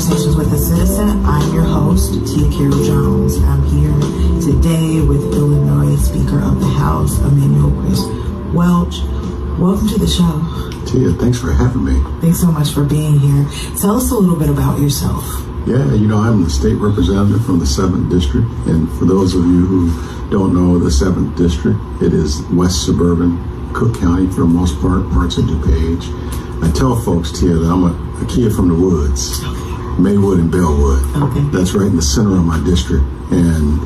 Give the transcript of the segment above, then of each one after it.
Conversations with a Citizen. I'm your host, Tia Carol Jones. I'm here today with Illinois Speaker of the House, Emanuel Welch. Welcome to the show. Tia, thanks for having me. Thanks so much for being here. Tell us a little bit about yourself. Yeah, I'm the state representative from the 7th District. And for those of you who don't know the 7th District, it is west suburban Cook County for the most part, parts of DuPage. I tell folks, Tia, that I'm a kid from the woods, Maywood and Bellwood. Okay. That's right in the center of my district. And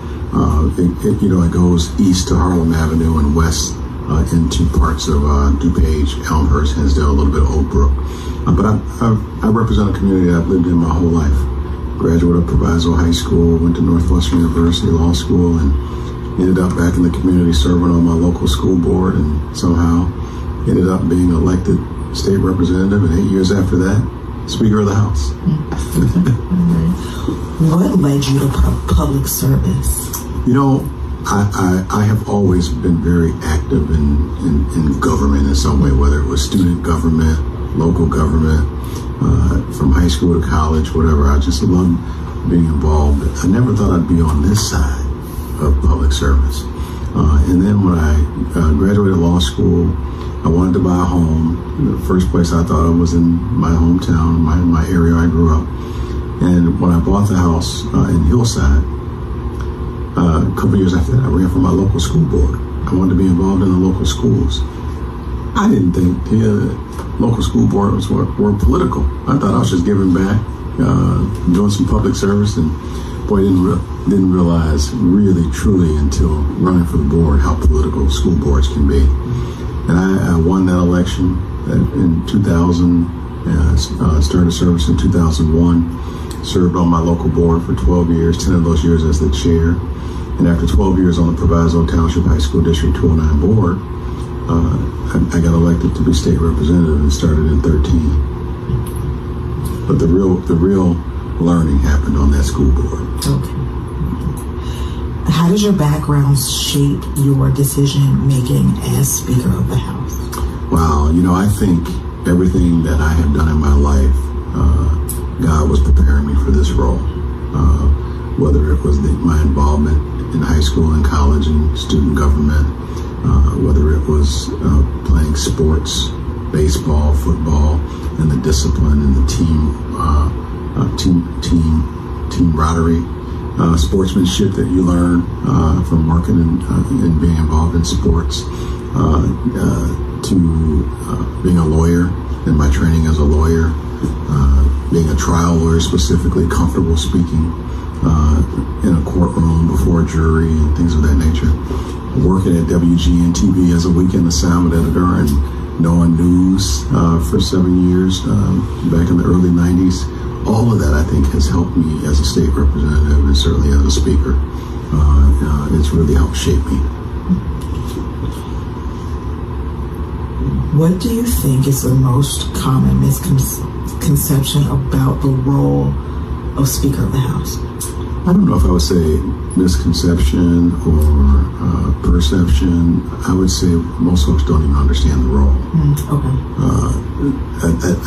it goes east to Harlem Avenue and west into parts of DuPage, Elmhurst, Hinsdale, a little bit of Oak Brook. But I represent a community that I've lived in my whole life. Graduate of Proviso High School, went to Northwestern University Law School, and ended up back in the community serving on my local school board, and somehow ended up being elected state representative, and 8 years after that, Speaker of the House. What led you to public service? I have always been very active in government in some way, whether it was student government, local government, from high school to college, whatever. I just loved being involved. I never thought I'd be on this side of public service. And then when I graduated law school, I wanted to buy a home. The first place I thought of was in my hometown, my area I grew up. And when I bought the house in Hillside, a couple years after that, I ran for my local school board. I wanted to be involved in the local schools. I didn't think local school boards were political. I thought I was just giving back, doing some public service, and boy, didn't realize really, truly until running for the board how political school boards can be. And I won that election in 2000, started service in 2001, served on my local board for 12 years, 10 of those years as the chair. And after 12 years on the Proviso Township High School District 209 board, I got elected to be state representative and started in 13. But the real learning happened on that school board. Okay. How does your background shape your decision making as Speaker of the House? Wow, I think everything that I have done in my life, God was preparing me for this role. Whether it was my involvement in high school and college and student government, whether it was playing sports, baseball, football, and the discipline and the team camaraderie, sportsmanship that you learn from working and being involved in sports, to being a lawyer and my training as a lawyer, being a trial lawyer specifically, comfortable speaking in a courtroom before a jury and things of that nature. Working at WGN-TV as a weekend assignment editor and knowing news for 7 years back in the early 90s. All of that, I think, has helped me as a state representative and certainly as a speaker. It's really helped shape me. What do you think is the most common misconception about the role of Speaker of the House? I don't know if I would say misconception or perception. I would say most folks don't even understand the role. Okay.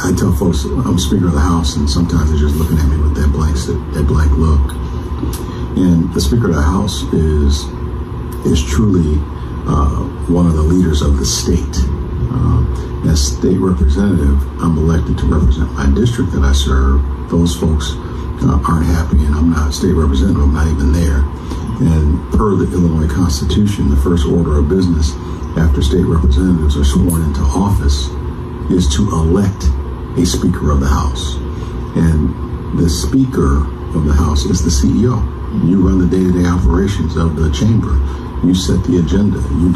I tell folks I'm Speaker of the House, and sometimes they're just looking at me with that blank look. And the Speaker of the House is truly one of the leaders of the state. As state representative, I'm elected to represent my district that I serve. Those folks aren't happy, and I'm not state representative. I'm not even there. And per the Illinois Constitution, the first order of business after state representatives are sworn into office is to elect a Speaker of the House. And the Speaker of the House is the CEO. You run the day-to-day operations of the chamber. You set the agenda. You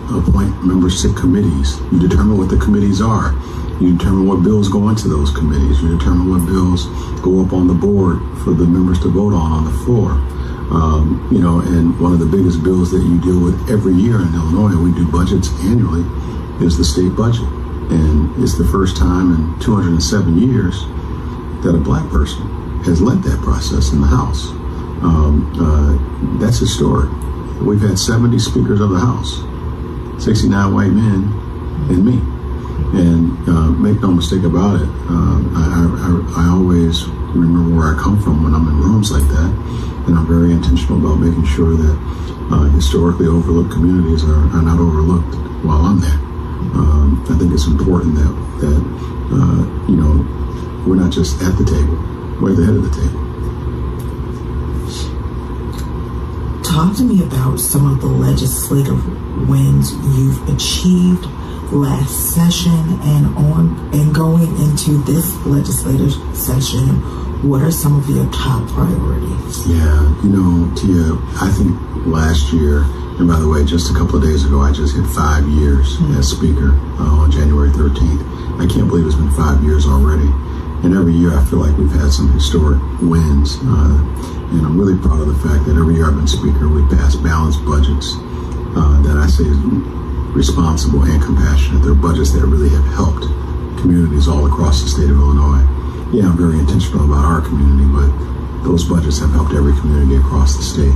appoint members to committees. You determine what the committees are. You determine what bills go into those committees. You determine what bills go up on the board for the members to vote on the floor. And one of the biggest bills that you deal with every year in Illinois, and we do budgets annually, is the state budget. And it's the first time in 207 years that a black person has led that process in the House. That's historic. We've had 70 speakers of the House, 69 white men and me. And make no mistake about it, I always remember where I come from when I'm in rooms like that, and I'm very intentional about making sure that historically overlooked communities are not overlooked while I'm there. I think it's important that we're not just at the table, we're at the head of the table. Talk to me about some of the legislative wins you've achieved last session and going into this legislative session. What are some of your top priorities? Yeah, Tia, I think last year, and by the way, just a couple of days ago, I just hit 5 years as Speaker on January 13th. I can't believe it's been 5 years already. And every year I feel like we've had some historic wins. And I'm really proud of the fact that every year I've been Speaker, we've passed balanced budgets that I say is responsible and compassionate. They're budgets that really have helped communities all across the state of Illinois. Yeah, I'm very intentional about our community, but those budgets have helped every community across the state.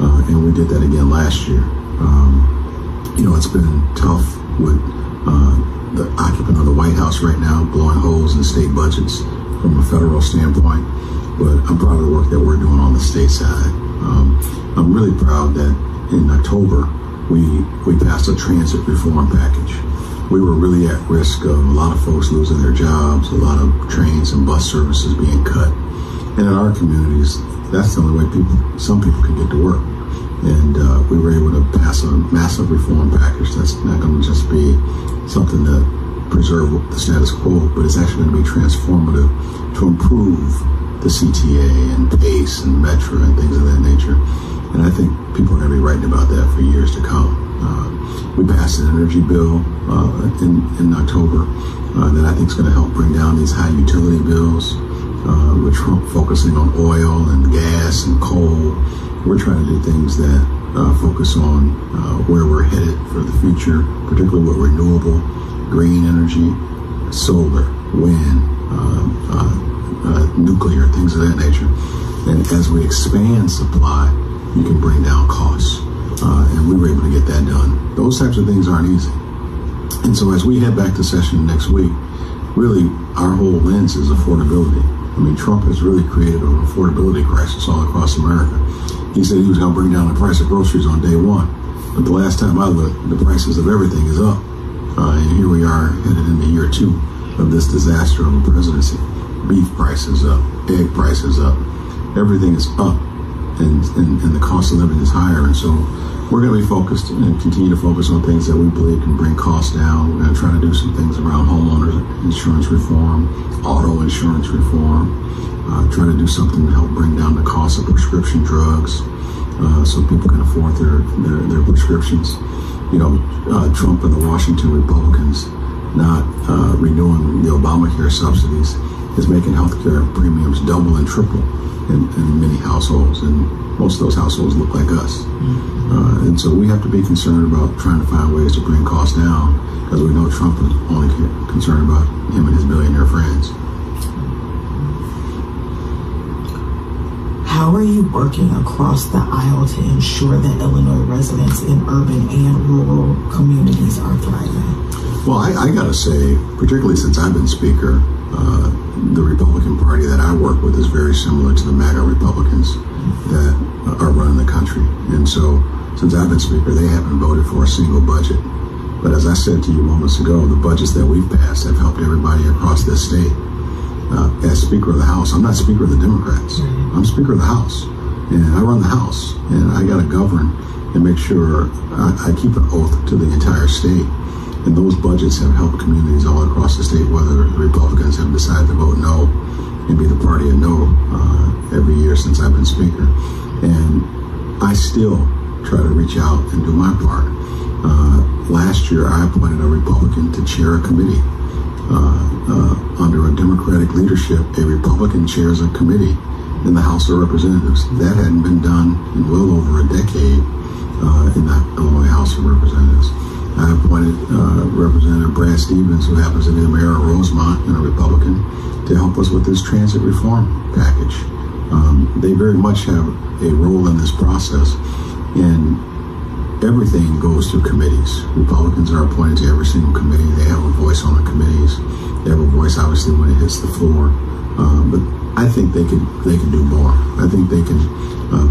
And we did that again last year. It's been tough with the occupant of the White House right now blowing holes in state budgets from a federal standpoint. But I'm proud of the work that we're doing on the state side. I'm really proud that in October, we passed a transit reform package. We were really at risk of a lot of folks losing their jobs, a lot of trains and bus services being cut. And in our communities, that's the only way some people can get to work. And we were able to pass a massive reform package that's not going to just be something that preserve the status quo, but it's actually going to be transformative to improve the CTA and PACE and Metro and things of that nature. And I think people are going to be writing about that for years to come. We passed an energy bill in October that I think is going to help bring down these high utility bills, which are focusing on oil and gas and coal. We're trying to do things that focus on where we're headed for the future, particularly with renewable, green energy, solar, wind, nuclear, things of that nature. And as we expand supply, you can bring down costs. And we were able to get that done. Those types of things aren't easy. And so as we head back to session next week, really our whole lens is affordability. I mean, Trump has really created an affordability crisis all across America. He said he was going to bring down the price of groceries on day one. But the last time I looked, the prices of everything is up. And here we are headed into year 2 of this disaster of a presidency. Beef prices up, egg prices up, everything is up. And the cost of living is higher. And so we're going to be focused and continue to focus on things that we believe can bring costs down. We're going to try to do some things around homeowners insurance reform, auto insurance reform, try to do something to help bring down the cost of prescription drugs so people can afford their prescriptions. Trump and the Washington Republicans not renewing the Obamacare subsidies is making healthcare premiums double and triple in many households, and most of those households look like us. And so we have to be concerned about trying to find ways to bring costs down, because we know Trump is only concerned about him and his billionaire friends. How are you working across the aisle to ensure that Illinois residents in urban and rural communities are thriving? Well, I got to say, particularly since I've been Speaker, the Republican Party that I work with is very similar to the MAGA Republicans that are running the country. And so since I've been Speaker, they haven't voted for a single budget. But as I said to you moments ago, the budgets that we've passed have helped everybody across this state. As Speaker of the House, I'm not Speaker of the Democrats. I'm Speaker of the House. And I run the House. And I got to govern and make sure I keep an oath to the entire state. And those budgets have helped communities all across the state, whether the Republicans have decided to vote no and be the party of no every year since I've been Speaker. And I still try to reach out and do my part. Last year, I appointed a Republican to chair a committee. Under a Democratic leadership, a Republican chairs a committee in the House of Representatives. That hadn't been done in well over a decade in the Illinois House of Representatives. I appointed Representative Brad Stevens, who happens to be the mayor of Rosemont and a Republican, to help us with this transit reform package. They very much have a role in this process. And everything goes through committees. Republicans are appointed to every single committee. They have a voice on the committees. They have a voice, obviously, when it hits the floor. But I think they can do more. I think they can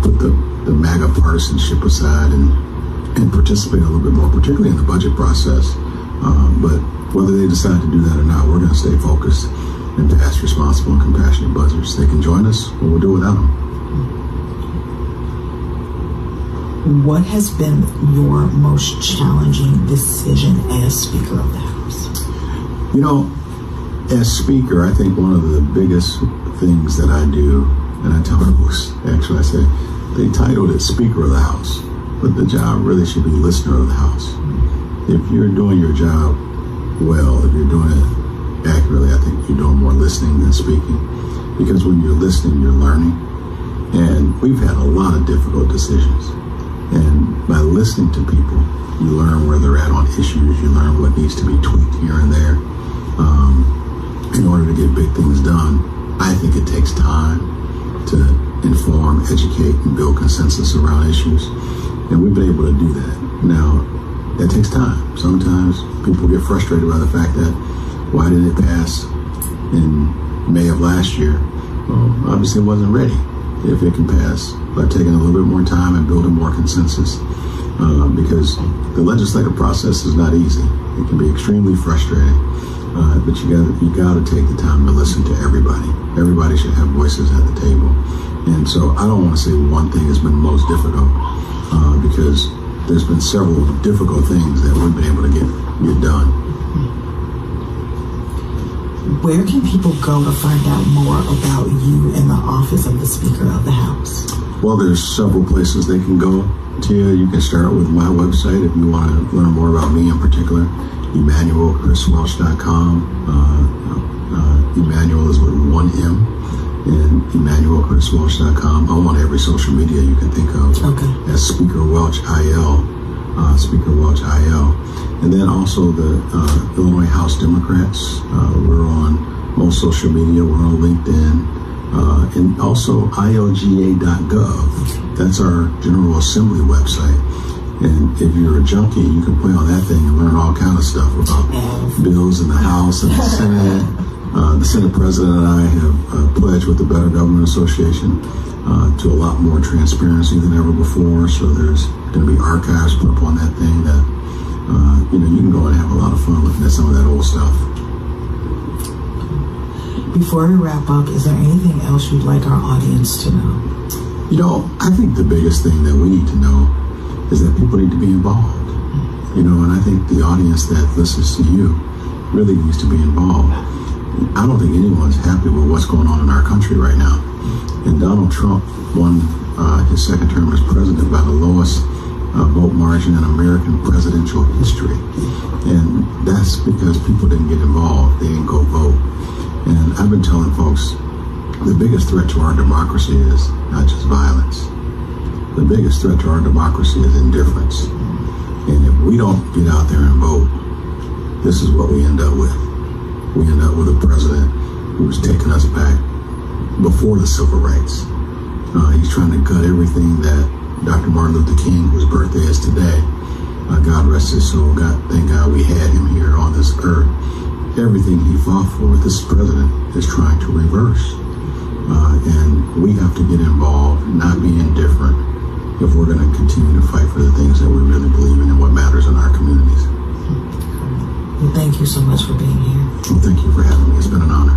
put the MAGA partisanship aside and participate a little bit more, particularly in the budget process. But whether they decide to do that or not, we're going to stay focused and pass responsible and compassionate budgets. They can join us, or we'll do it without them. What has been your most challenging decision as Speaker of the House? You know, as Speaker, I think one of the biggest things that I do, and I tell folks, actually, I say, they titled it Speaker of the House, but the job really should be Listener of the House. If you're doing your job well, if you're doing it accurately, I think you're doing more listening than speaking. Because when you're listening, you're learning. And we've had a lot of difficult decisions. And by listening to people, you learn where they're at on issues. You learn what needs to be tweaked here and there. In order to get big things done, I think it takes time to inform, educate, and build consensus around issues. And we've been able to do that. Now, that takes time. Sometimes people get frustrated by the fact that, why didn't it pass in May of last year? Well, obviously it wasn't ready. If it can pass by taking a little bit more time and building more consensus, because the legislative process is not easy. It can be extremely frustrating, but you got to take the time to listen to everybody. Everybody should have voices at the table. And so I don't want to say one thing has been most difficult, because there's been several difficult things that we've been able to get done. Where can people go to find out more about you and the office of the Speaker of the House? Well, there's several places they can go to. You can start with my website if you want to learn more about me in particular, EmanuelChrisWelch.com. Emanuel is with one M. And EmanuelChrisWelch.com. I'm on every social media you can think of. Okay. As Speaker Welch IL. Speaker Welch IL. And then also the Illinois House Democrats. We're on most social media. We're on LinkedIn. And also ILGA.gov. That's our General Assembly website. And if you're a junkie, you can play on that thing and learn all kind of stuff about bills in the House and the Senate. The Senate President and I have pledged with the Better Government Association to a lot more transparency than ever before. So there's going to be archives put up on that thing that you can go and have a lot of fun looking at some of that old stuff. Before we wrap up, is there anything else you'd like our audience to know? I think the biggest thing that we need to know is that people need to be involved. And I think the audience that listens to you really needs to be involved. I don't think anyone's happy with what's going on in our country right now. And Donald Trump won his second term as president by the lowest vote margin in American presidential history. And that's because people didn't get involved. They didn't go vote. And I've been telling folks, the biggest threat to our democracy is not just violence. The biggest threat to our democracy is indifference. And if we don't get out there and vote, this is what we end up with. We end up with a president who's taking us back before the civil rights. He's trying to gut everything that Dr. Martin Luther King, whose birthday is today, God rest his soul, thank God we had him here on this earth. Everything he fought for, this president is trying to reverse. And we have to get involved, not be indifferent, if we're going to continue to fight for the things that we really believe in and what matters in our communities. Well, thank you so much for being here. Well, thank you for having me. It's been an honor.